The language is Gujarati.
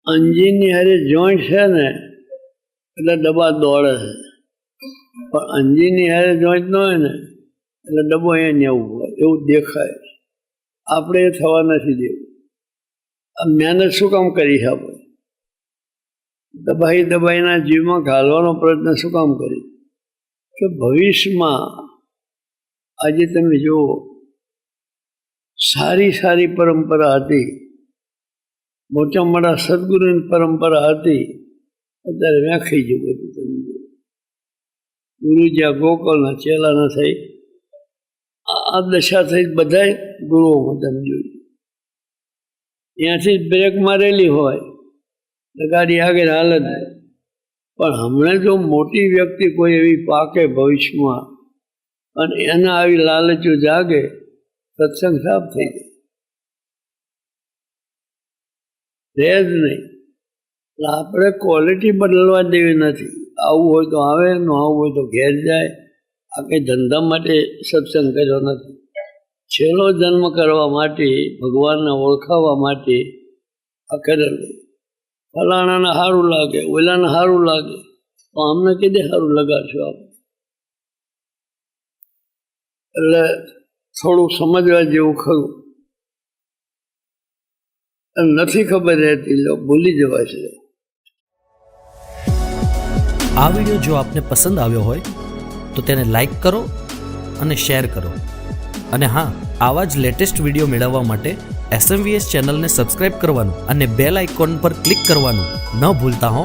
અંજીરની હારે જોઈન્ટ છે ને એટલે ડબ્બા દોડે છે, પણ અંજીરની હારે જોઈન્ટ ન હોય ને એટલે ડબ્બો અહીંયા ને એવું હોય એવું દેખાય. આપણે એ થવા નથી દેવું. આ મહેનત શું કામ કરી છે? આપણે દબાઈના જીવમાં ઘાલવાનો પ્રયત્ન શું કામ કરી? કે ભવિષ્યમાં આજે તમે જુઓ, સારી પરંપરા હતી, મોટા મોટા સદગુરુની પરંપરા હતી, અત્યારે વ્યાખાઈ ગયું બધું. તમે ગુરુ જ્યાં ગોકળના ચેલાના થઈ આ દશા થઈ બધા ગુરુઓમાં તમે જોયું. ત્યાંથી બ્રેક મારેલી હોય તો ગાડી આગળ હાલે જ. પણ હમણાં જો મોટી વ્યક્તિ કોઈ એવી પાકે ભવિષ્યમાં અને એના આવી લાલચો જાગે, સત્સંગ સાફ થઈ જાય, રહે જ નહીં. એટલે આપણે ક્વોલિટી બદલવા દેવી નથી. આવું હોય તો આવે, ન આવું હોય તો ઘેર જાય. આ કંઈ ધંધા માટે સત્સંગ કર્યો નથી. છેલ્લો જન્મ કરવા માટે, ભગવાનને ઓળખાવવા માટે આ કરેલું. ફલાણાને સારું લાગે, ઓલાને સારું લાગે, તો અમને કીધે સારું લગાડશો આપણે. એટલે થોડું સમજવા જેવું ખરું. નથી ખબર રહેતી, ભૂલી જવાય છે. આ વિડીયો જો આપને પસંદ આવ્યો હોય તો તેને લાઈક કરો અને શેર કરો. અને હા, આવા જ લેટેસ્ટ વિડીયો મેળવવા માટે SMVS ચેનલને સબસ્ક્રાઇબ કરવાનું અને બેલ આઇકોન પર ક્લિક કરવાનું ન ભૂલતા હો.